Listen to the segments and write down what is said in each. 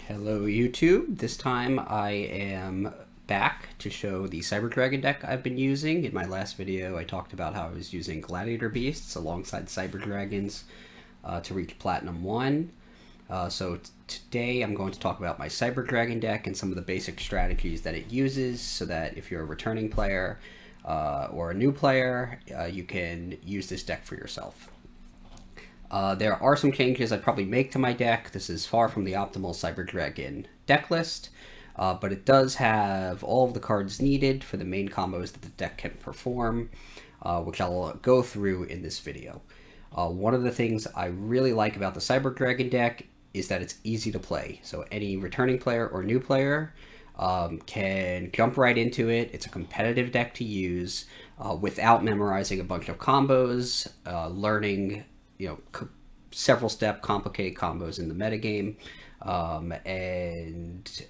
Hello YouTube, this time I am back to show the Cyber Dragon deck I've been using. In my last video I talked about how I was using Gladiator Beasts alongside Cyber Dragons to reach Platinum 1. So today I'm going to talk about my Cyber Dragon deck and some of the basic strategies that it uses so that if you're a returning player or a new player, you can use this deck for yourself. There are some changes I'd probably make to my deck. This is far from the optimal Cyber Dragon deck list, but it does have all of the cards needed for the main combos that the deck can perform, which I'll go through in this video. One of the things I really like about the Cyber Dragon deck is that it's easy to play. So any returning player or new player can jump right into it. It's a competitive deck to use without memorizing a bunch of combos, learning several step complicated combos in the metagame, and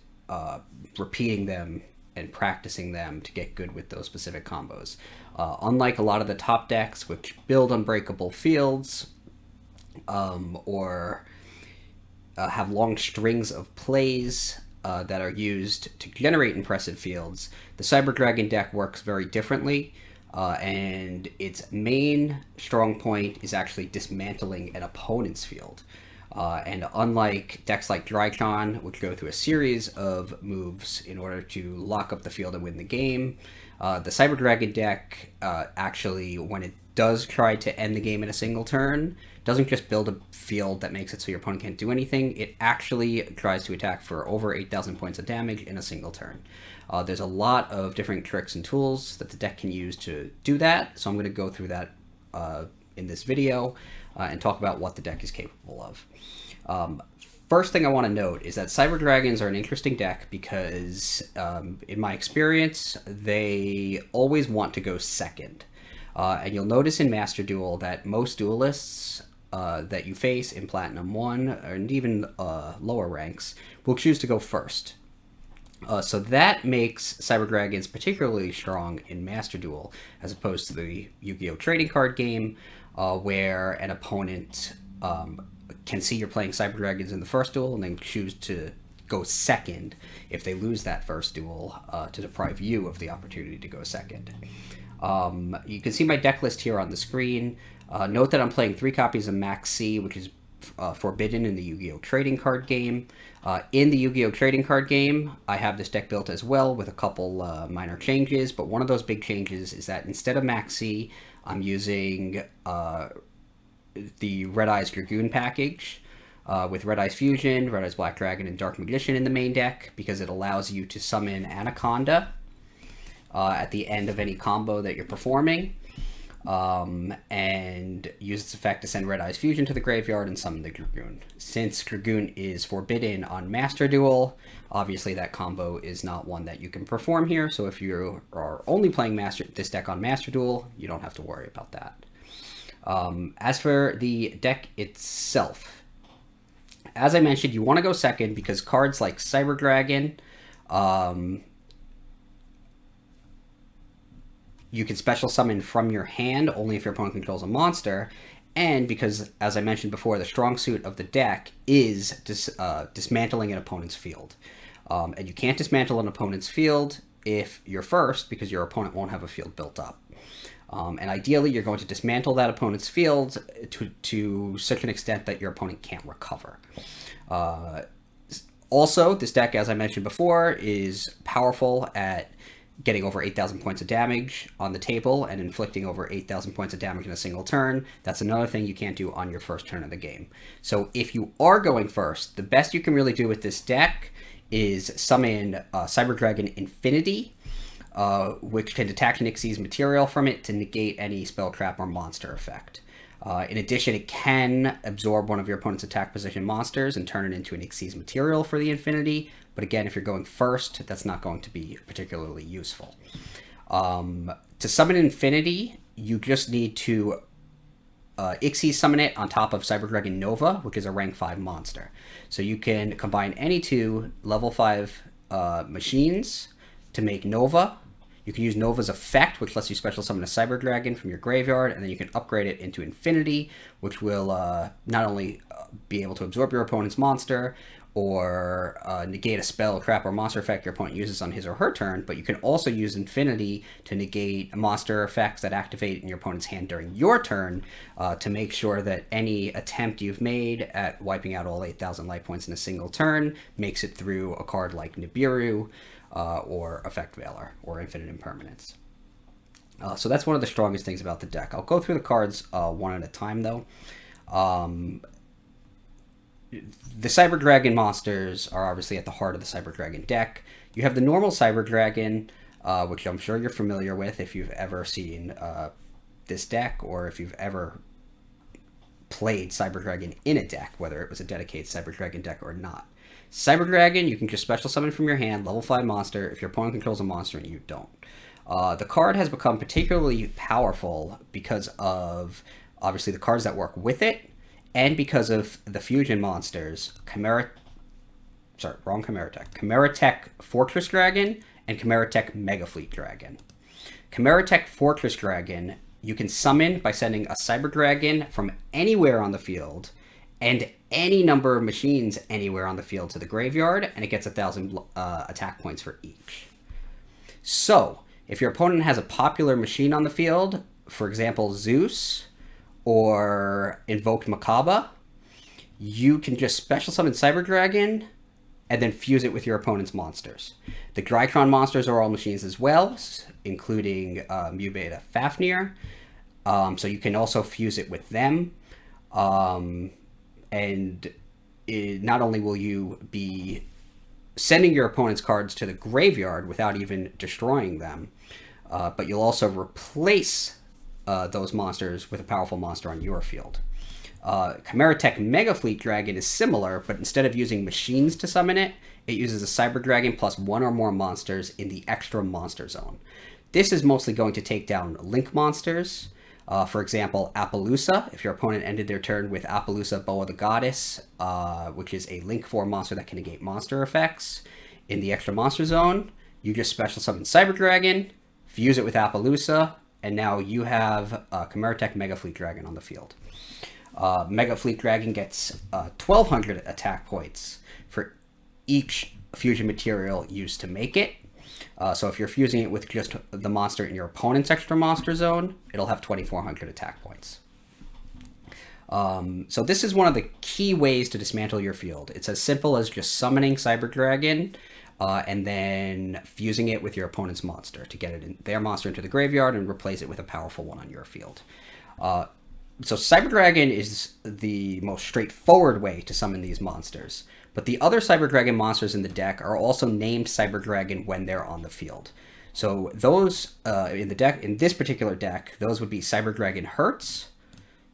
repeating them and practicing them to get good with those specific combos. Unlike a lot of the top decks which build unbreakable fields or have long strings of plays that are used to generate impressive fields, the Cyber Dragon deck works very differently. And its main strong point is actually dismantling an opponent's field. And unlike decks like Dragon, which go through a series of moves in order to lock up the field and win the game, the Cyber Dragon deck actually, when it does try to end the game in a single turn, doesn't just build a field that makes it so your opponent can't do anything. It actually tries to attack for over 8,000 points of damage in a single turn. There's a lot of different tricks and tools that the deck can use to do that, so I'm going to go through that in this video and talk about what the deck is capable of. First thing I want to note is that Cyber Dragons are an interesting deck because, in my experience, they always want to go second. And you'll notice in Master Duel that most duelists that you face in Platinum 1 and even lower ranks will choose to go first. So that makes Cyber Dragons particularly strong in Master Duel, as opposed to the Yu-Gi-Oh! Trading card game, where an opponent can see you're playing Cyber Dragons in the first duel and then choose to go second if they lose that first duel to deprive you of the opportunity to go second. You can see my deck list here on the screen. Note that I'm playing 3 copies of Maxx, which is forbidden in the Yu-Gi-Oh! Trading card game. In the Yu-Gi-Oh! Trading card game, I have this deck built as well with a couple minor changes, but one of those big changes is that instead of Maxx, I'm using the Red Eyes Dragoon package with Red Eyes Fusion, Red Eyes Black Dragon, and Dark Magician in the main deck, because it allows you to summon Anaconda at the end of any combo that you're performing. And use its effect to send Red Eyes Fusion to the graveyard and summon the Dragoon. Since Dragoon is forbidden on Master Duel, obviously that combo is not one that you can perform here, so if you are only playing this deck on Master Duel, you don't have to worry about that. As for the deck itself, as I mentioned, you want to go second because cards like Cyber Dragon, you can special summon from your hand only if your opponent controls a monster, and because, as I mentioned before, the strong suit of the deck is dismantling an opponent's field. And you can't dismantle an opponent's field if you're first, because your opponent won't have a field built up. And ideally, you're going to dismantle that opponent's field to such an extent that your opponent can't recover. Also, this deck, as I mentioned before, is powerful at getting over 8,000 points of damage on the table and inflicting over 8,000 points of damage in a single turn. That's another thing you can't do on your first turn of the game. So if you are going first, the best you can really do with this deck is summon Cyber Dragon Infinity, which can detach an Xyz material from it to negate any spell, trap, or monster effect. In addition, it can absorb one of your opponent's attack position monsters and turn it into an Xyz material for the Infinity, but again, if you're going first, that's not going to be particularly useful. To summon Infinity, you just need to Xyz summon it on top of Cyber Dragon Nova, which is a rank 5 monster. So you can combine any 2 level 5 machines to make Nova. You can use Nova's effect, which lets you special summon a Cyber Dragon from your graveyard, and then you can upgrade it into Infinity, which will not only be able to absorb your opponent's monster or negate a spell, trap, or monster effect your opponent uses on his or her turn, but you can also use Infinity to negate monster effects that activate in your opponent's hand during your turn to make sure that any attempt you've made at wiping out all 8,000 life points in a single turn makes it through a card like Nibiru or Effect Veiler or Infinite Impermanence. So that's one of the strongest things about the deck. I'll go through the cards one at a time, though. The Cyber Dragon monsters are obviously at the heart of the Cyber Dragon deck. You have the normal Cyber Dragon, which I'm sure you're familiar with if you've ever seen this deck or if you've ever played Cyber Dragon in a deck, whether it was a dedicated Cyber Dragon deck or not. Cyber Dragon, you can just special summon from your hand, level 5 monster, if your opponent controls a monster and you don't. The card has become particularly powerful because of, obviously, the cards that work with it, and because of the fusion monsters, Chimeratech Fortress Dragon and Chimeratech Megafleet Dragon. Chimeratech Fortress Dragon, you can summon by sending a Cyber Dragon from anywhere on the field and any number of machines anywhere on the field to the graveyard, and it gets 1,000 attack points for each. So, if your opponent has a popular machine on the field, for example, Zeus or Invoked Makaba, you can just special summon Cyber Dragon and then fuse it with your opponent's monsters. The Drytron monsters are all machines as well, including Mubeta Fafnir, so you can also fuse it with them. And not only will you be sending your opponent's cards to the graveyard without even destroying them, but you'll also replace those monsters with a powerful monster on your field. Chimeratech Megafleet Dragon is similar, but instead of using machines to summon it, it uses a Cyber Dragon plus one or more monsters in the extra monster zone. This is mostly going to take down link monsters. For example, Appaloosa, if your opponent ended their turn with Appaloosa Boa the Goddess, which is a Link 4 monster that can negate monster effects in the extra monster zone, you just special summon Cyber Dragon, fuse it with Appaloosa, and now you have Chimeratech Megafleet Dragon on the field. Megafleet Dragon gets 1,200 attack points for each fusion material used to make it. So if you're fusing it with just the monster in your opponent's extra monster zone, it'll have 2,400 attack points. So this is one of the key ways to dismantle your field. It's as simple as just summoning Cyber Dragon and then fusing it with your opponent's monster to get their monster into the graveyard and replace it with a powerful one on your field. So Cyber Dragon is the most straightforward way to summon these monsters. But the other Cyber Dragon monsters in the deck are also named Cyber Dragon when they're on the field. So those in this particular deck, those would be Cyber Dragon Herz,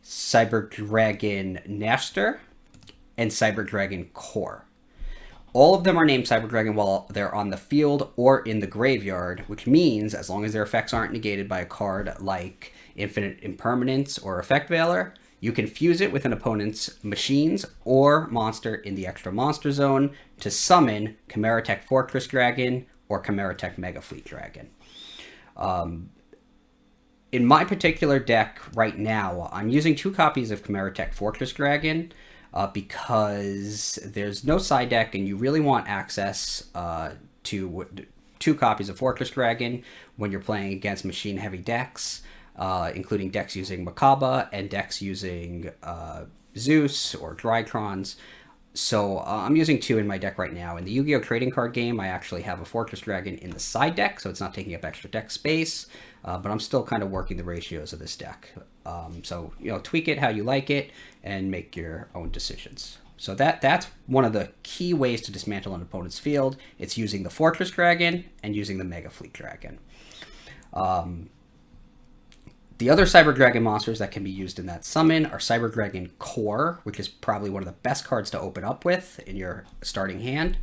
Cyber Dragon Nachster, and Cyber Dragon Core. All of them are named Cyber Dragon while they're on the field or in the graveyard, which means as long as their effects aren't negated by a card like Infinite Impermanence or Effect Veiler, you can fuse it with an opponent's machines or monster in the extra monster zone to summon Chimeratech Fortress Dragon or Chimeratech Megafleet Dragon. In my particular deck right now, I'm using 2 copies of Chimeratech Fortress Dragon because there's no side deck and you really want access to 2 copies of Fortress Dragon when you're playing against machine-heavy decks. Including decks using Makaba and decks using Zeus or Drytrons. So I'm using 2 in my deck right now. In the Yu-Gi-Oh! Trading card game, I actually have a Fortress Dragon in the side deck, so it's not taking up extra deck space, but I'm still kind of working the ratios of this deck. So, tweak it how you like it and make your own decisions. So that's one of the key ways to dismantle an opponent's field. It's using the Fortress Dragon and using the Megafleet Dragon. The other Cyber Dragon monsters that can be used in that summon are Cyber Dragon Core, which is probably one of the best cards to open up with in your starting hand.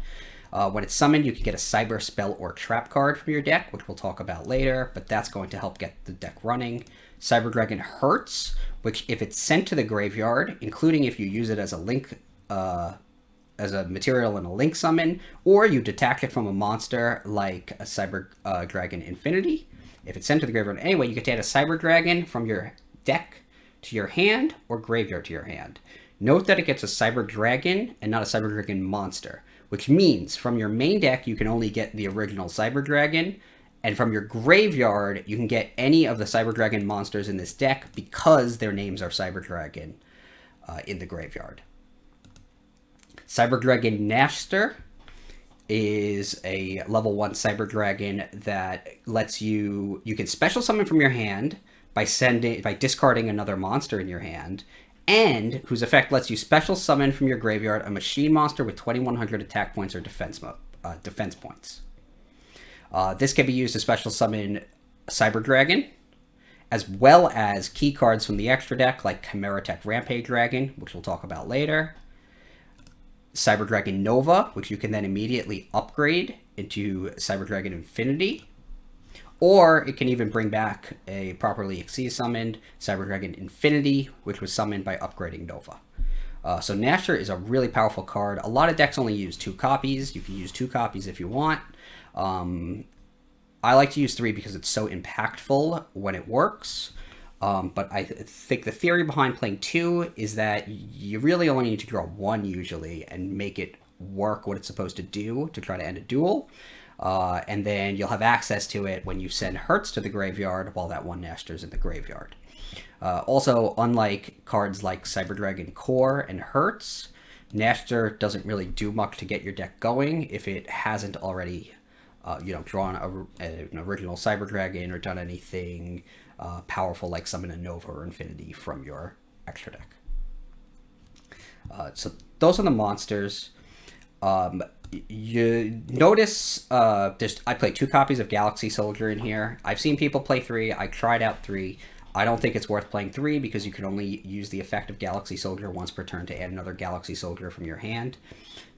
When it's summoned, you can get a Cyber Spell or Trap card from your deck, which we'll talk about later, but that's going to help get the deck running. Cyber Dragon Herz, which if it's sent to the graveyard, including if you use it as a link, as a material in a link summon, or you detach it from a monster like a Cyber Dragon Infinity, if it's sent to the graveyard anyway, you get to add a Cyber Dragon from your deck to your hand or graveyard to your hand. Note that it gets a Cyber Dragon and not a Cyber Dragon monster, which means from your main deck you can only get the original Cyber Dragon, and from your graveyard you can get any of the Cyber Dragon monsters in this deck because their names are Cyber Dragon in the graveyard. Cyber Dragon Nachster is a level 1 Cyber Dragon that lets you can special summon from your hand by discarding another monster in your hand, and whose effect lets you special summon from your graveyard a machine monster with 2100 attack points or defense points. This can be used to special summon Cyber Dragon, as well as key cards from the extra deck like Chimeratech Rampage Dragon, which we'll talk about later. Cyber Dragon Nova, which you can then immediately upgrade into Cyber Dragon Infinity. Or it can even bring back a properly Xyz summoned Cyber Dragon Infinity, which was summoned by upgrading Nova. So Nachster is a really powerful card. A lot of decks only use 2 copies. You can use 2 copies if you want. I like to use 3 because it's so impactful when it works. But I think the theory behind playing 2 is that you really only need to draw 1 usually and make it work what it's supposed to do to try to end a duel. And then you'll have access to it when you send Herz to the graveyard while that one Nachster's in the graveyard. Also, unlike cards like Cyber Dragon Core and Herz, Nachster doesn't really do much to get your deck going if it hasn't already drawn an original Cyber Dragon or done anything powerful like summon a Nova or Infinity from your extra deck. So those are the monsters. You notice I play 2 copies of Galaxy Soldier in here. I've seen people play 3. I tried out 3. I don't think it's worth playing 3 because you can only use the effect of Galaxy Soldier once per turn to add another Galaxy Soldier from your hand.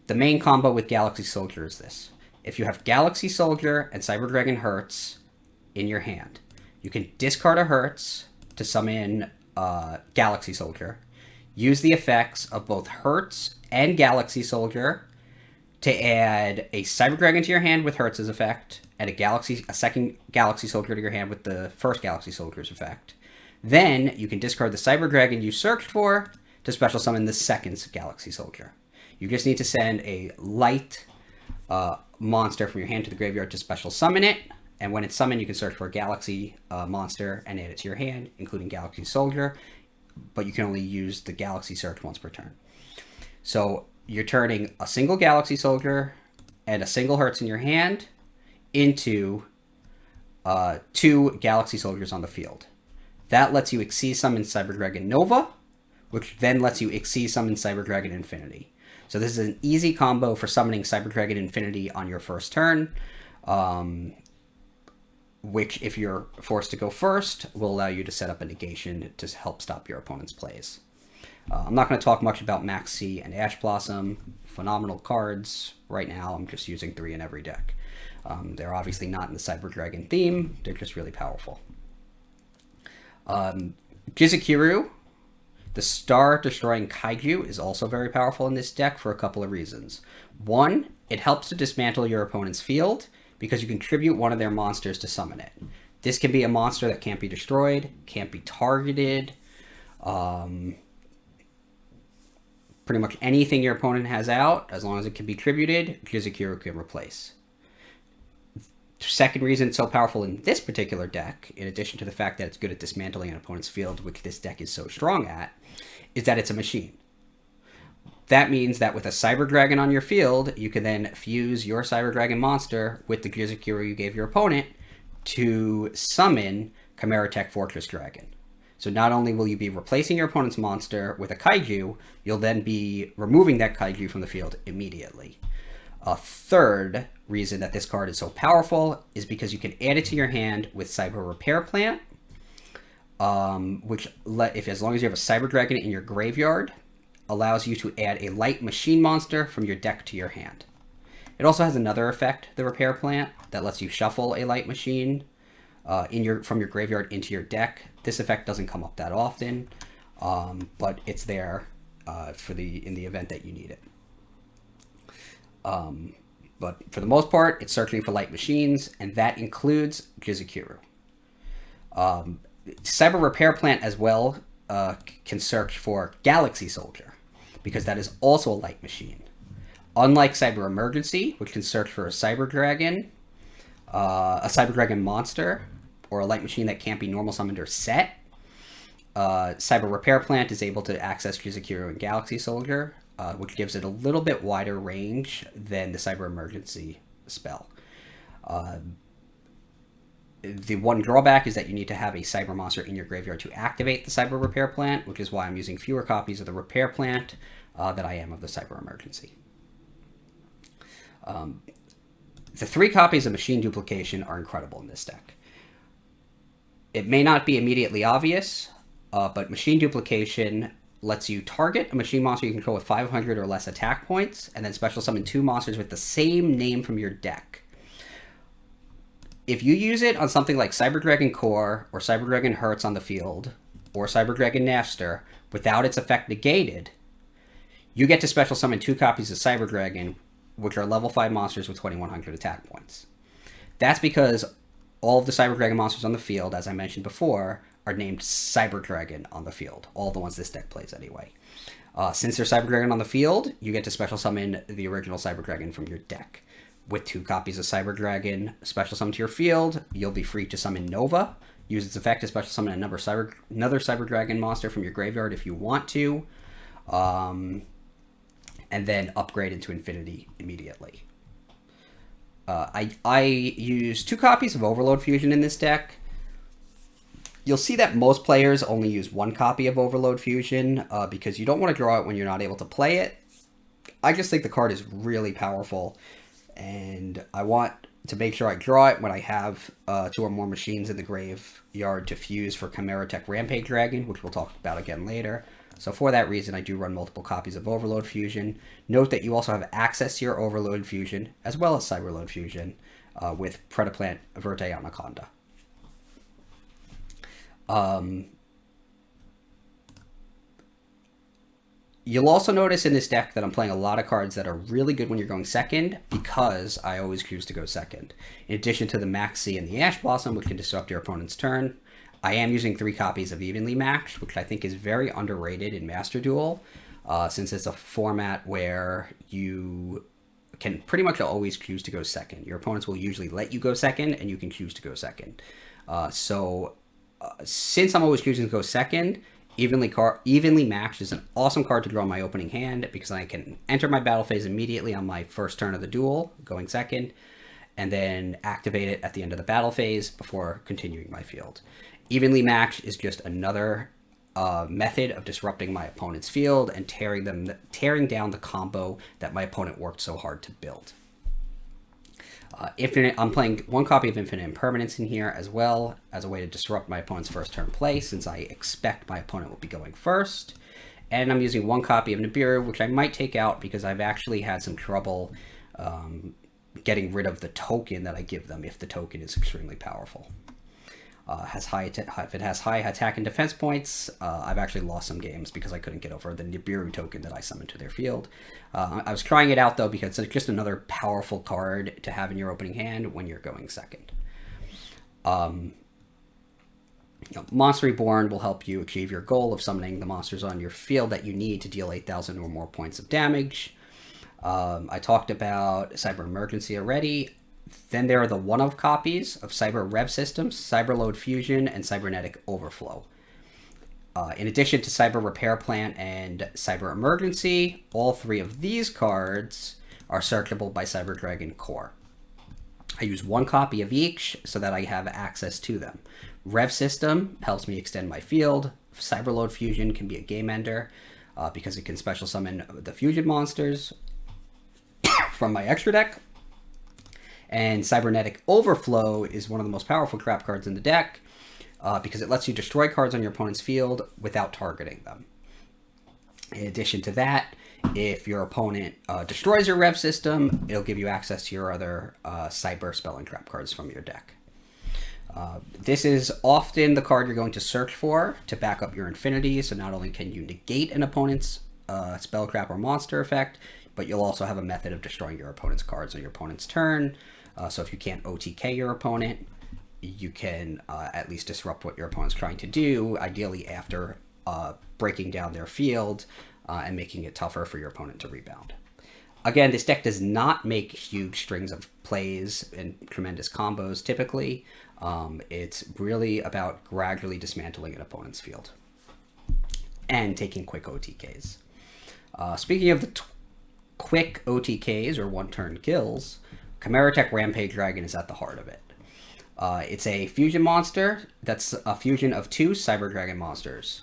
The main combo with Galaxy Soldier is this. If you have Galaxy Soldier and Cyber Dragon Herz in your hand, you can discard a Herz to summon Galaxy Soldier, use the effects of both Herz and Galaxy Soldier to add a Cyber Dragon to your hand with Herz's effect, and a second Galaxy Soldier to your hand with the first Galaxy Soldier's effect. Then you can discard the Cyber Dragon you searched for to special summon the second Galaxy Soldier. You just need to send a light monster from your hand to the graveyard to special summon it, and when it's summoned you can search for a Galaxy monster and add it to your hand, including Galaxy Soldier, but you can only use the Galaxy search once per turn. So you're turning a single Galaxy Soldier and a single Herz in your hand into 2 Galaxy Soldiers on the field. That lets you Xyz summon Cyber Dragon Nova, which then lets you Xyz summon Cyber Dragon Infinity. So this is an easy combo for summoning Cyber Dragon Infinity on your first turn, which, if you're forced to go first, will allow you to set up a negation to help stop your opponent's plays. I'm not going to talk much about Maxx and Ash Blossom. Phenomenal cards. Right now, I'm just using 3 in every deck. They're obviously not in the Cyber Dragon theme. They're just really powerful. Jizukiru, the star-destroying Kaiju, is also very powerful in this deck for a couple of reasons. One, it helps to dismantle your opponent's field because you contribute one of their monsters to summon it. This can be a monster that can't be destroyed, can't be targeted. Pretty much anything your opponent has out, as long as it can be tributed, Jizukiru can replace. Second reason it's so powerful in this particular deck, in addition to the fact that it's good at dismantling an opponent's field, which this deck is so strong at, is that it's a machine. That means that with a Cyber Dragon on your field, you can then fuse your Cyber Dragon monster with the Jizukiru you gave your opponent to summon Chimeratech Fortress Dragon. So not only will you be replacing your opponent's monster with a Kaiju, you'll then be removing that Kaiju from the field immediately. A third reason that this card is so powerful is because you can add it to your hand with Cyber Repair Plant, which, as long as you have a Cyber Dragon in your graveyard, allows you to add a light machine monster from your deck to your hand. It also has another effect, the Repair Plant, that lets you shuffle a light machine from your graveyard into your deck. This effect doesn't come up that often, but it's there in the event that you need it. But for the most part, it's searching for light machines, and that includes Jizukiru. Cyber Repair Plant as well can search for Galaxy Soldier. because that is also a light machine. Unlike Cyber Emergency, which can search for a Cyber Dragon monster, or a light machine that can't be normal summoned or set, Cyber Repair Plant is able to access Jizukiru and Galaxy Soldier, which gives it a little bit wider range than the Cyber Emergency spell. The one drawback is that you need to have a Cyber monster in your graveyard to activate the Cyber Repair Plant, which is why I'm using fewer copies of the Repair Plant than I am of the Cyber Emergency. The 3 copies of Machine Duplication are incredible in this deck. It may not be immediately obvious, but Machine Duplication lets you target a machine monster you control with 500 or less attack points, and then special summon 2 monsters with the same name from your deck. If you use it on something like Cyber Dragon Core, or Cyber Dragon Herz on the field, or Cyber Dragon Nachster, without its effect negated, you get to special summon 2 copies of Cyber Dragon, which are level 5 monsters with 2100 attack points. That's because all of the Cyber Dragon monsters on the field, as I mentioned before, are named Cyber Dragon on the field. All the ones this deck plays anyway. Since they're Cyber Dragon on the field, you get to special summon the original Cyber Dragon from your deck. With 2 copies of Cyber Dragon special summon to your field, you'll be free to summon Nova. Use its effect to special summon another Cyber Dragon monster from your graveyard if you want to. And then upgrade into Infinity immediately. I use 2 copies of Overload Fusion in this deck. You'll see that most players only use 1 copy of Overload Fusion because you don't want to draw it when you're not able to play it. I just think the card is really powerful, and I want to make sure I draw it when I have 2 or more machines in the graveyard to fuse for Chimeratech Rampage Dragon, which we'll talk about again later. So for that reason, I do run multiple copies of Overload Fusion. Note that you also have access to your Overload Fusion, as well as Cyberload Fusion, with Predaplant, Verte, Anaconda. You'll also notice in this deck that I'm playing a lot of cards that are really good when you're going second, because I always choose to go second. In addition to the Maxx and the Ash Blossom, which can disrupt your opponent's turn, I am using 3 copies of Evenly Matched, which I think is very underrated in Master Duel, since it's a format where you can pretty much always choose to go second. Your opponents will usually let you go second, and you can choose to go second. Since I'm always choosing to go second, Evenly Matched is an awesome card to draw in my opening hand, because I can enter my battle phase immediately on my first turn of the duel, going second, and then activate it at the end of the battle phase before continuing my field. Evenly Matched is just another method of disrupting my opponent's field and tearing down the combo that my opponent worked so hard to build. I'm playing 1 copy of Infinite Impermanence in here as well, as a way to disrupt my opponent's first turn play, since I expect my opponent will be going first. And I'm using 1 copy of Nibiru, which I might take out because I've actually had some trouble getting rid of the token that I give them if the token is extremely powerful. If it has high attack and defense points, I've actually lost some games because I couldn't get over the Nibiru token that I summoned to their field. I was trying it out though because it's just another powerful card to have in your opening hand when you're going second. Monster Reborn will help you achieve your goal of summoning the monsters on your field that you need to deal 8,000 or more points of damage. I talked about Cyber Emergency already. Then there are the one-of copies of Cyber Revsystem, Cyberload Fusion, and Cybernetic Overflow. In addition to Cyber Repair Plant and Cyber Emergency, all 3 of these cards are searchable by Cyber Dragon Core. I use 1 copy of each so that I have access to them. Revsystem helps me extend my field. Cyberload Fusion can be a game ender because it can special summon the fusion monsters from my extra deck. And Cybernetic Overflow is one of the most powerful trap cards in the deck because it lets you destroy cards on your opponent's field without targeting them. In addition to that, if your opponent destroys your Revsystem, it'll give you access to your other Cyber spell and trap cards from your deck. This is often the card you're going to search for to back up your Infinity, so not only can you negate an opponent's spell, trap, or monster effect, but you'll also have a method of destroying your opponent's cards on your opponent's turn. So if you can't OTK your opponent, you can at least disrupt what your opponent's trying to do, ideally after breaking down their field and making it tougher for your opponent to rebound. Again, this deck does not make huge strings of plays and tremendous combos typically. It's really about gradually dismantling an opponent's field and taking quick OTKs. Speaking of the quick OTKs or one-turn kills, Chimeratech Rampage Dragon is at the heart of it. It's a fusion monster that's a fusion of 2 Cyber Dragon monsters.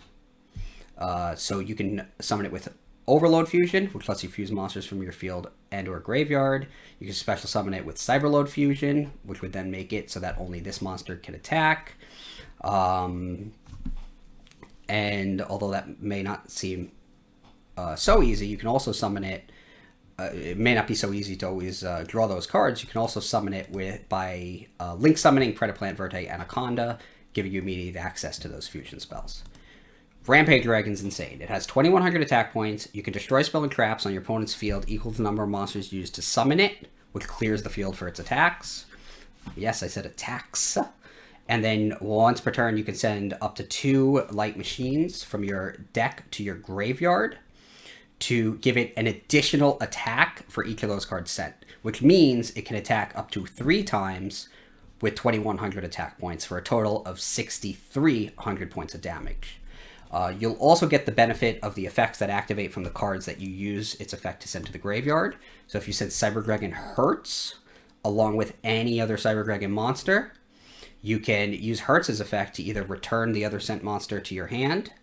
So you can summon it with Overload Fusion, which lets you fuse monsters from your field and or graveyard. You can special summon it with Cyberload Fusion, which would then make it so that only this monster can attack. And although that may not seem so easy, you can also summon it. It may not be so easy to always draw those cards. You can also summon it by link summoning Predaplant, Verte, Anaconda, giving you immediate access to those fusion spells. Rampage Dragon's insane. It has 2,100 attack points. You can destroy spell and traps on your opponent's field equal to the number of monsters used to summon it, which clears the field for its attacks. Yes, I said attacks. And then once per turn, you can send up to 2 light machines from your deck to your graveyard to give it an additional attack for each of those cards sent, which means it can attack up to 3 times with 2,100 attack points for a total of 6,300 points of damage. You'll also get the benefit of the effects that activate from the cards that you use its effect to send to the graveyard. So if you send Cyber Dragon Herz along with any other Cyber Dragon monster, you can use Herz's effect to either return the other sent monster to your hand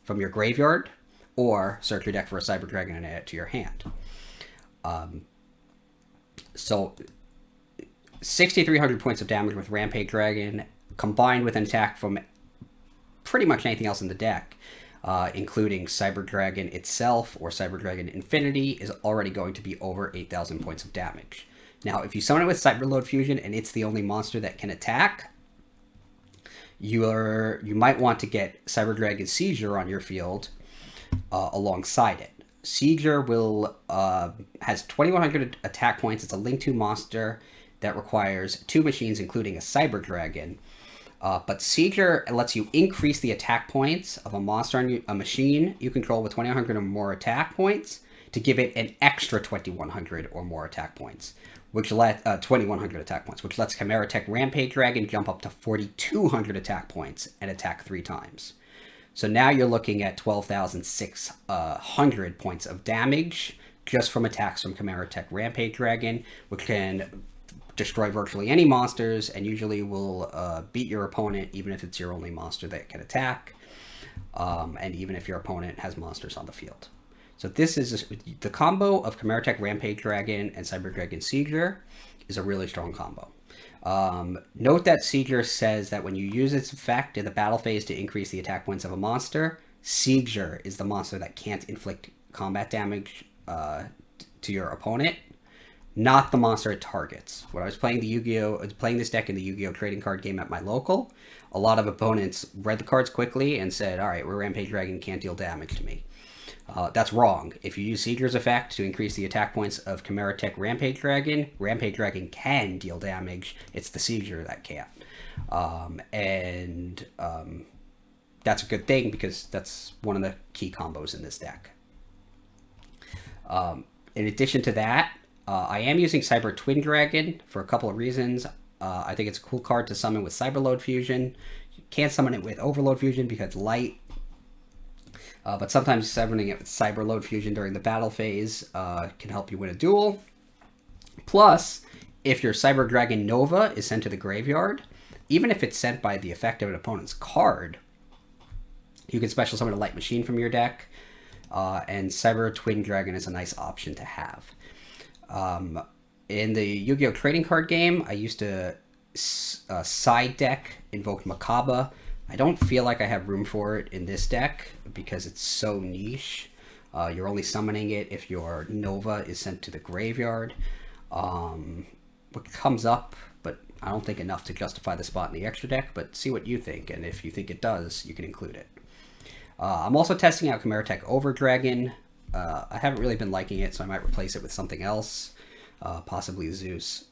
from your graveyard, or search your deck for a Cyber Dragon and add it to your hand. So 6,300 points of damage with Rampage Dragon, combined with an attack from pretty much anything else in the deck, including Cyber Dragon itself or Cyber Dragon Infinity, is already going to be over 8,000 points of damage. Now, if you summon it with Cyberload Fusion and it's the only monster that can attack, you might want to get Cyber Dragon Seizure on your field alongside it. Seizure has 2,100 attack points. It's a Link 2 monster that requires 2 machines, including a Cyber Dragon. But Seizure lets you increase the attack points of a monster on a machine you control with 2,100 or more attack points to give it an extra 2,100 or more attack points, which 2,100 attack points, which lets Chimeratech Rampage Dragon jump up to 4,200 attack points and attack 3 times. So now you're looking at 12,600 points of damage just from attacks from Chimeratech Rampage Dragon, which can destroy virtually any monsters and usually will beat your opponent even if it's your only monster that can attack, and even if your opponent has monsters on the field. So this is the combo of Chimeratech Rampage Dragon and Cyber Dragon Seizure is a really strong combo. Note that Seizure says that when you use its effect in the battle phase to increase the attack points of a monster, Seizure is the monster that can't inflict combat damage to your opponent, not the monster it targets. When I was playing playing this deck in the Yu-Gi-Oh! Trading card game at my local, a lot of opponents read the cards quickly and said, all right, Rampage Dragon can't deal damage to me. That's wrong. If you use Sieger's effect to increase the attack points of Chimeratech Rampage Dragon can deal damage. It's the Seizure that can't. That's a good thing because that's one of the key combos in this deck. In addition to that, I am using Cyber Twin Dragon for a couple of reasons. I think it's a cool card to summon with Cyberload Fusion. You can't summon it with Overload Fusion because it's light. But sometimes summoning it with Cyberload Fusion during the battle phase can help you win a duel. Plus, if your Cyber Dragon Nova is sent to the graveyard, even if it's sent by the effect of an opponent's card, you can special summon a light machine from your deck, and Cyber Twin Dragon is a nice option to have. In the Yu-Gi-Oh! Trading card game, I used to side deck Invoke Makaba. I don't feel like I have room for it in this deck because it's so niche. You're only summoning it if your Nova is sent to the graveyard. What comes up, but I don't think enough to justify the spot in the extra deck, but see what you think, and if you think it does, you can include it. I'm also testing out Chimeratech Overdragon. I haven't really been liking it, so I might replace it with something else, possibly Zeus.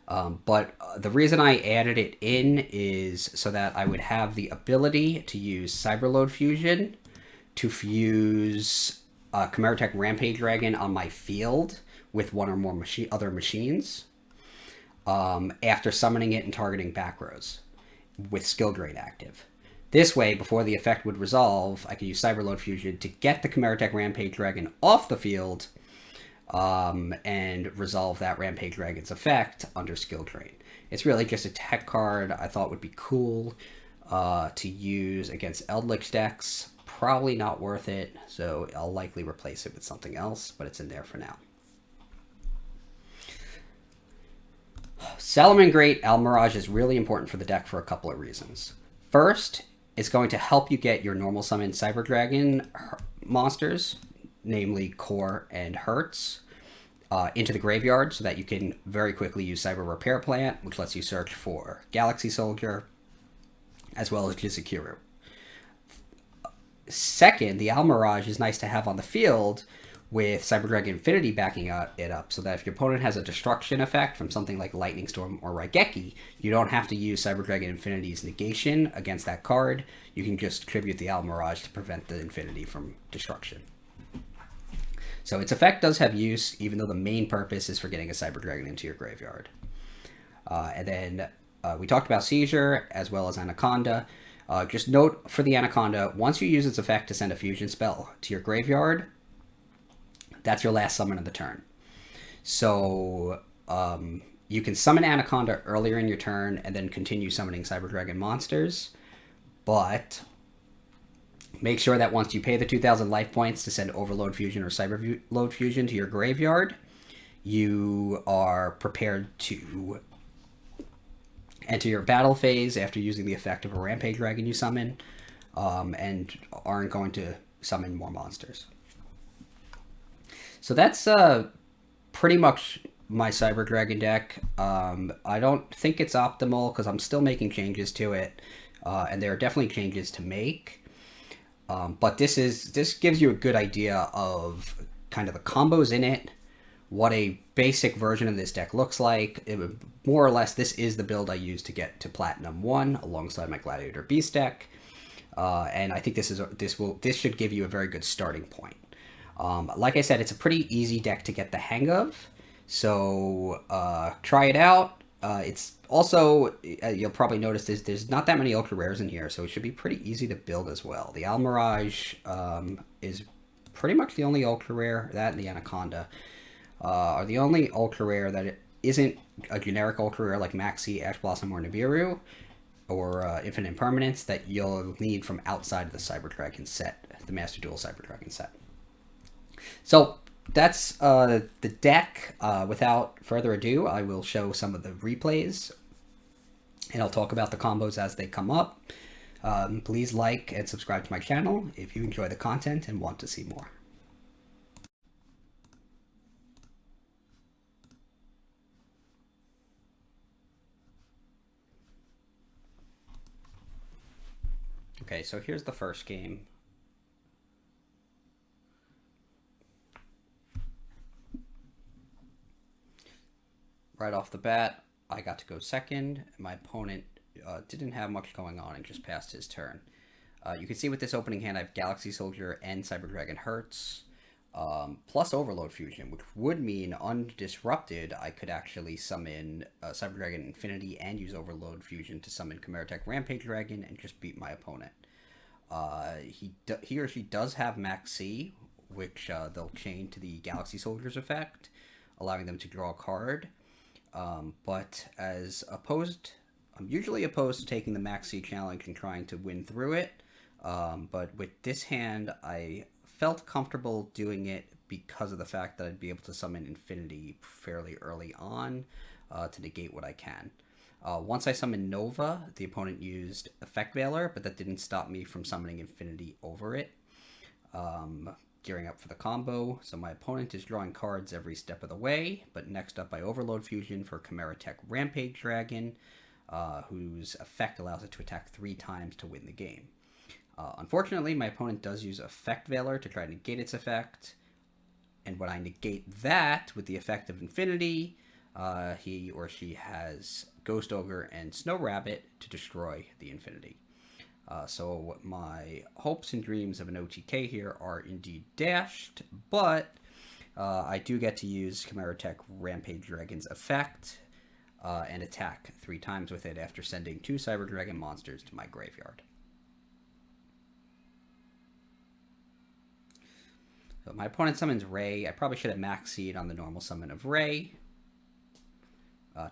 But the reason I added it in is so that I would have the ability to use Cyberload Fusion to fuse Chimeratech Rampage Dragon on my field with one or more other machines after summoning it and targeting back rows with skill drain active. This way, before the effect would resolve, I could use Cyberload Fusion to get the Chimeratech Rampage Dragon off the field and resolve that Rampage Dragon's effect under skill drain. It's really just a tech card I thought would be cool to use against Eldritch decks. Probably not worth it, so I'll likely replace it with something else, but it's in there for now. Salamangreat Almiraj is really important for the deck for a couple of reasons. First, it's going to help you get your normal summon Cyber Dragon monsters, namely Core and Herz, into the graveyard so that you can very quickly use Cyber Repairplant, which lets you search for Galaxy Soldier, as well as Jizukiru. Second, the Almiraj is nice to have on the field with Cyber Dragon Infinity backing it up, so that if your opponent has a destruction effect from something like Lightning Storm or Raigeki, you don't have to use Cyber Dragon Infinity's negation against that card. You can just tribute the Almiraj to prevent the Infinity from destruction. So its effect does have use, even though the main purpose is for getting a Cyber Dragon into your graveyard. And then we talked about Seizure, as well as Anaconda. Just note for the Anaconda, once you use its effect to send a fusion spell to your graveyard, that's your last summon of the turn. So you can summon Anaconda earlier in your turn and then continue summoning Cyber Dragon monsters, but make sure that once you pay the 2,000 life points to send Overload Fusion or Cyberload Fusion to your graveyard, you are prepared to enter your battle phase after using the effect of a Rampage Dragon you summon, and aren't going to summon more monsters. So that's pretty much my Cyber Dragon deck. I don't think it's optimal because I'm still making changes to it, and there are definitely changes to make. But this gives you a good idea of kind of the combos in it, what a basic version of this deck looks like. More or less, this is the build I use to get to Platinum 1 alongside my Gladiator Beast deck, and I think this should give you a very good starting point. Like I said, it's a pretty easy deck to get the hang of, so try it out. It's also, you'll probably notice there's not that many ultra rares in here, so it should be pretty easy to build as well. The Almiraj is pretty much the only ultra rare. That and the Anaconda are the only ultra rare that it isn't a generic ultra rare like Maxx, Ash Blossom, or Nibiru, or Infinite Impermanence that you'll need from outside of the Cyber Dragon set, the Master Duel Cyber Dragon set. So that's the deck. Without further ado, I will show some of the replays, and I'll talk about the combos as they come up. Please like and subscribe to my channel if you enjoy the content and want to see more. Okay, so here's the first game. Right off the bat, I got to go second. My opponent didn't have much going on and just passed his turn. You can see with this opening hand, I have Galaxy Soldier and Cyber Dragon Herz, plus Overload Fusion, which would mean undisrupted, I could actually summon Cyber Dragon Infinity and use Overload Fusion to summon Chimeratech Rampage Dragon and just beat my opponent. He or she does have Maxx, which they'll chain to the Galaxy Soldier's effect, allowing them to draw a card. But as opposed, I'm usually opposed to taking the Maxx challenge and trying to win through it. But with this hand, I felt comfortable doing it because of the fact that I'd be able to summon Infinity fairly early on to negate what I can. Once I summoned Nova, the opponent used Effect Veiler, but that didn't stop me from summoning Infinity over it. Gearing up for the combo, so my opponent is drawing cards every step of the way, but next up I Overload Fusion for Chimeratech Rampage Dragon, whose effect allows it to attack 3 times to win the game. Unfortunately, my opponent does use Effect Veiler to try to negate its effect, and when I negate that with the effect of Infinity, he or she has Ghost Ogre and Snow Rabbit to destroy the Infinity. So my hopes and dreams of an OTK here are indeed dashed, but I do get to use Chimeratech Rampage Dragon's effect and attack 3 times with it after sending 2 Cyber Dragon monsters to my graveyard. So my opponent summons Ray. I probably should have Maxxed on the normal summon of Ray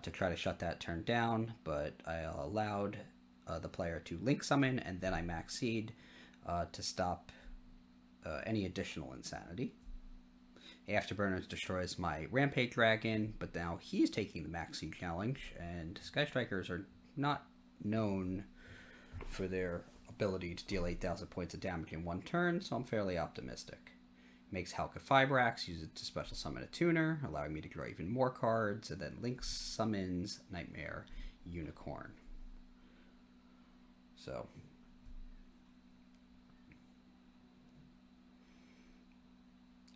to try to shut that turn down, but I allowed the player to link summon, and then I Maxxed to stop any additional insanity. Afterburners destroys my Rampage Dragon, but now he's taking the Maxxed challenge, and Sky Strikers are not known for their ability to deal 8,000 points of damage in 1 turn, so I'm fairly optimistic. Makes Halka Fibrax, use it to special summon a tuner, allowing me to draw even more cards, and then Link summons Nightmare Unicorn. So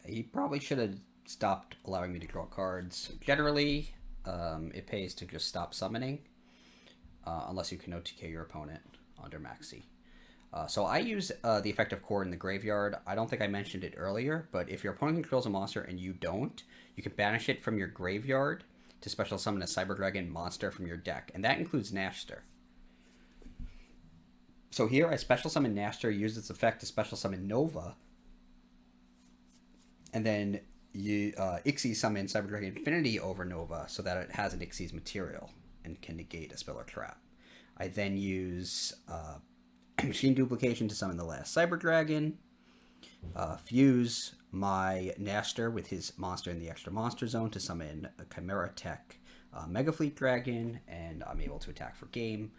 he probably should have stopped allowing me to draw cards. Generally, it pays to just stop summoning, unless you can OTK your opponent under Maxxed. So I use the effective core in the graveyard. I don't think I mentioned it earlier, but if your opponent controls a monster and you don't, you can banish it from your graveyard to special summon a Cyber Dragon monster from your deck, and that includes Nachster. So here I special summon Nachster, use its effect to special summon Nova, and then you Ixie summon Cyber Dragon Infinity over Nova so that it has an Ixie's material and can negate a spell or trap. I then use Machine Duplication to summon the last Cyber Dragon, fuse my Nachster with his monster in the extra monster zone to summon a Chimeratech Megafleet Dragon, and I'm able to attack for game,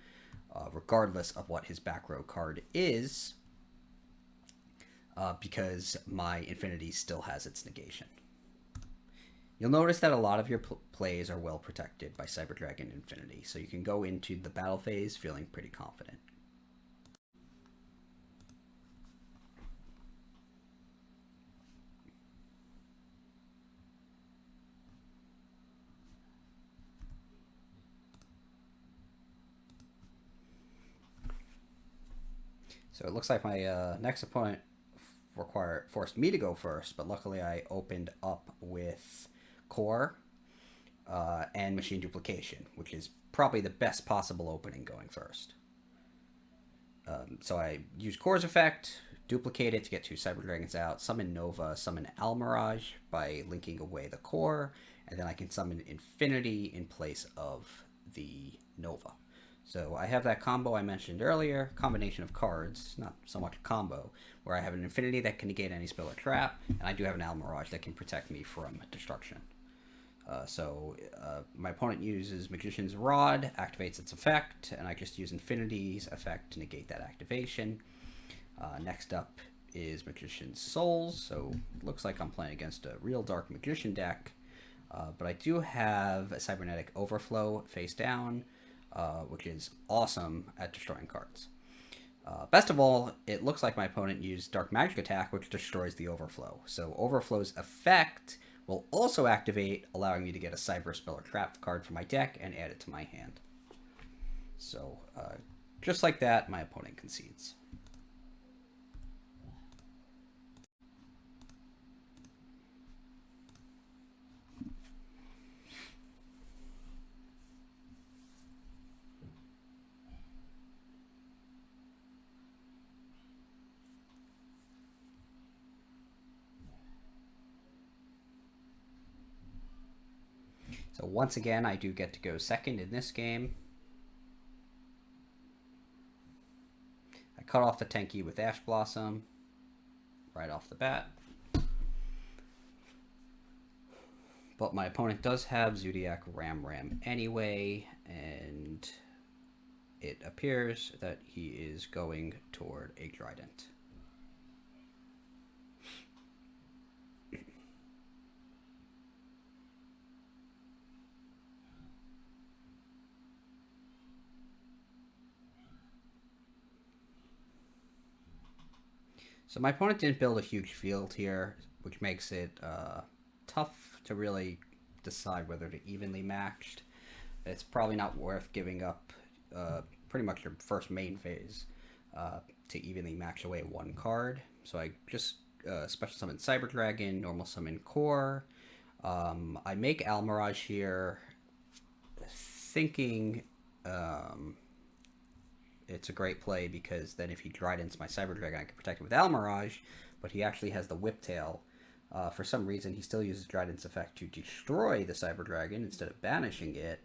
regardless of what his back row card is, because my Infinity still has its negation. You'll notice that a lot of your plays are well protected by Cyber Dragon Infinity, so you can go into the battle phase feeling pretty confident. So it looks like my next opponent forced me to go first, but luckily I opened up with Core and Machine Duplication, which is probably the best possible opening going first. So I use Core's effect, duplicate it to get 2 Cyber Dragons out, summon Nova, summon Almiraj by linking away the Core, and then I can summon Infinity in place of the Nova. So I have that combo I mentioned earlier, combination of cards, not so much a combo, where I have an Infinity that can negate any spell or trap, and I do have an Almiraj that can protect me from destruction. My opponent uses Magician's Rod, activates its effect, and I just use Infinity's effect to negate that activation. Next up is Magician's Souls, so it looks like I'm playing against a real Dark Magician deck, but I do have a Cybernetic Overflow face down, which is awesome at destroying cards. Best of all, it looks like my opponent used Dark Magic Attack, which destroys the Overflow. So Overflow's effect will also activate, allowing me to get a Cyber Spell or Trap card from my deck and add it to my hand. So just like that, my opponent concedes. So once again, I do get to go second in this game. I cut off the Tenki with Ash Blossom right off the bat. But my opponent does have Zodiac Ram anyway, and it appears that he is going toward a Trident. So my opponent didn't build a huge field here, which makes it tough to really decide whether to evenly matched. It's probably not worth giving up pretty much your first main phase to evenly match away one card. So I just special summon Cyber Dragon, normal summon Core. I make Almiraj here, thinking it's a great play because then if he Tridents my Cyber Dragon, I can protect it with Almiraj, but he actually has the Whiptail. For some reason, he still uses Trident's effect to destroy the Cyber Dragon instead of banishing it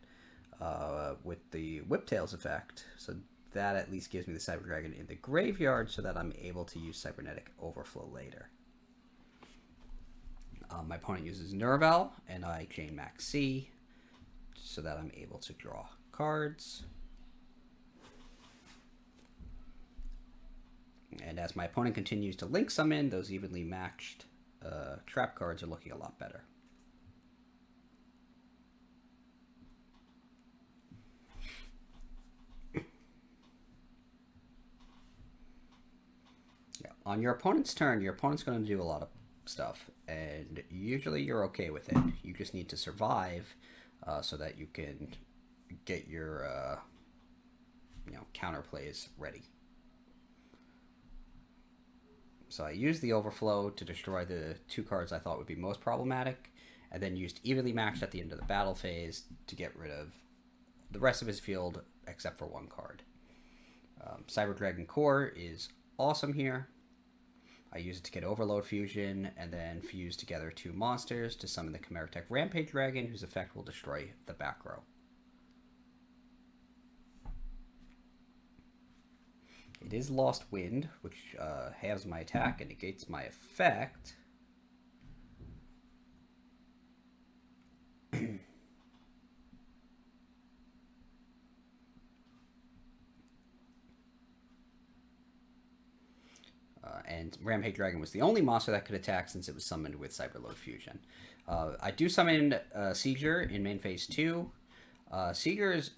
with the Whiptail's effect. So that at least gives me the Cyber Dragon in the graveyard so that I'm able to use Cybernetic Overflow later. My opponent uses Nerval, and I chain Maxx so that I'm able to draw cards. And as my opponent continues to link summon, those evenly matched trap cards are looking a lot better. Yeah. On your opponent's turn, your opponent's going to do a lot of stuff, and usually you're okay with it. You just need to survive so that you can get your counter plays ready. So I used the Overflow to destroy the two cards I thought would be most problematic, and then used evenly matched at the end of the battle phase to get rid of the rest of his field except for one card. Cyber Dragon Core is awesome here. I use it to get Overload Fusion, and then fuse together two monsters to summon the Chimeratech Rampage Dragon, whose effect will destroy the back row. It is Lost Wind, which halves my attack and negates my effect. And Rampage Dragon was the only monster that could attack since it was summoned with Cyberload Fusion. I do summon Seizure in main phase 2. Seizure is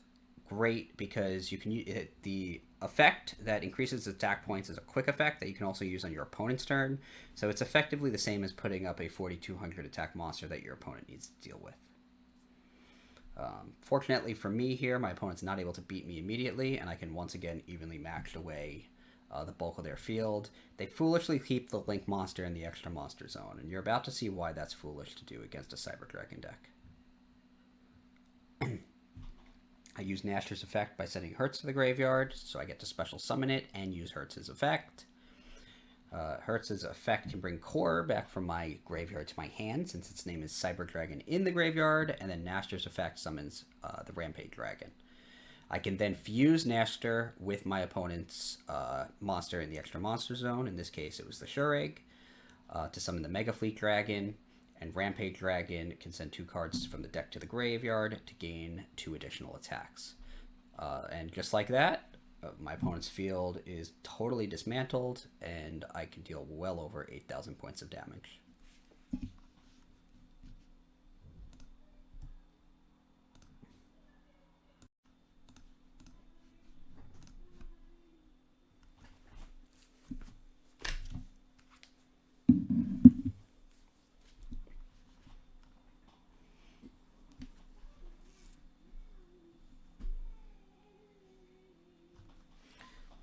great because you can use the effect that increases attack points is a quick effect that you can also use on your opponent's turn. So it's effectively the same as putting up a 4200 attack monster that your opponent needs to deal with. Fortunately for me here, my opponent's not able to beat me immediately, and I can once again evenly match away the bulk of their field. They foolishly keep the Link monster in the extra monster zone, and you're about to see why that's foolish to do against a Cyber Dragon deck. I use Nachster's effect by sending Herz to the graveyard, so I get to special summon it and use Hertz's effect. Hertz's effect can bring Core back from my graveyard to my hand, since its name is Cyber Dragon in the graveyard, and then Nachster's effect summons the Rampage Dragon. I can then fuse Nachster with my opponent's monster in the extra monster zone. In this case, it was the Shureg, to summon the Megafleet Dragon, and Rampage Dragon can send two cards from the deck to the graveyard to gain 2 additional attacks. And just like that, my opponent's field is totally dismantled, and I can deal well over 8,000 points of damage.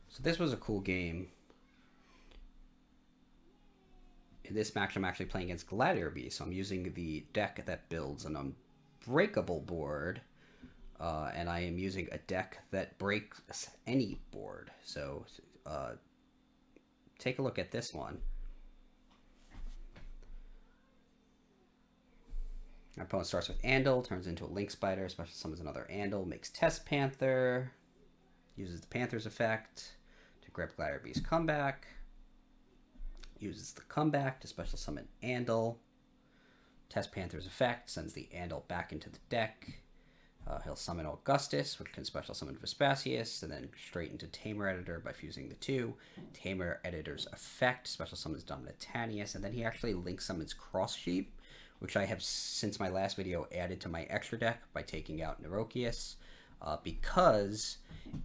So this was a cool game. In this match, I'm actually playing against Gladiator Beast, so I'm using the deck that builds an unbreakable board, and I am using a deck that breaks any board. So take a look at this one. My opponent starts with Andal, turns into a Link Spider, special summons another Andal, makes Test Panther, uses the Panther's effect to grab Gladiator Beast's comeback, uses the comeback to special summon Andal. Test Panther's effect sends the Andal back into the deck. He'll summon Augustus, which can special summon Vespasius, and then straight into Tamer Editor by fusing the two. Tamer Editor's effect special summons Dominitanius, and then he actually link summons Cross Sheep, which I have, since my last video, added to my extra deck by taking out Neurokius, because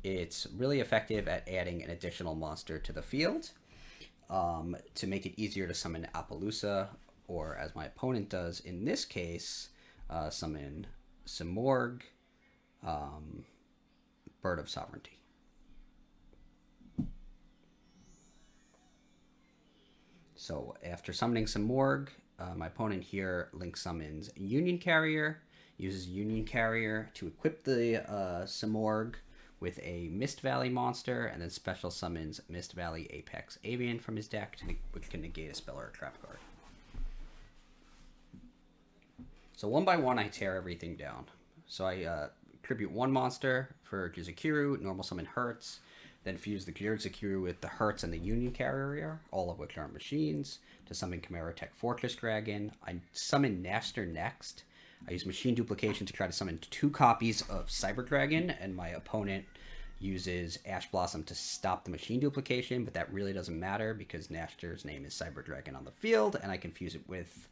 it's really effective at adding an additional monster to the field to make it easier to summon Appaloosa, or as my opponent does in this case, summon Simorg, Bird of Sovereignty. So after summoning some Morg, my opponent here link summons Union Carrier, uses Union Carrier to equip the Simorg with a Mist Valley monster, and then special summons Mist Valley Apex Avian from his deck, which can negate a spell or a trap card. So one by one, I tear everything down. So I tribute one monster for Jizukiru, normal summon Herz, then fuse the Jizukiru with the Herz and the Union Carrier, all of which are machines, to summon Chimeratech Fortress Dragon. I summon Nachster next. I use Machine Duplication to try to summon 2 copies of Cyber Dragon, and my opponent uses Ash Blossom to stop the Machine Duplication, but that really doesn't matter because Nachster's name is Cyber Dragon on the field, and I can fuse it with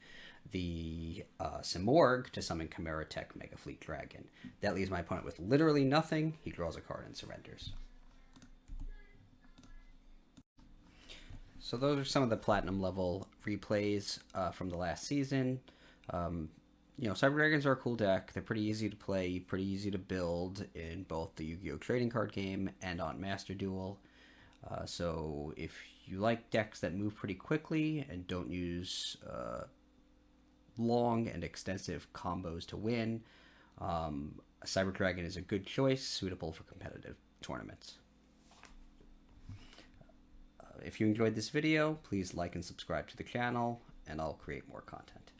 the Simorg to summon Chimeratech Megafleet Dragon. That leaves my opponent with literally nothing. He draws a card and surrenders. So those are some of the platinum level replays from the last season. Cyber Dragons are a cool deck. They're pretty easy to play, pretty easy to build in both the Yu-Gi-Oh! Trading card game and on Master Duel. So if you like decks that move pretty quickly and don't use long and extensive combos to win, Cyber Dragon is a good choice, suitable for competitive tournaments. If you enjoyed this video, please like and subscribe to the channel, and I'll create more content.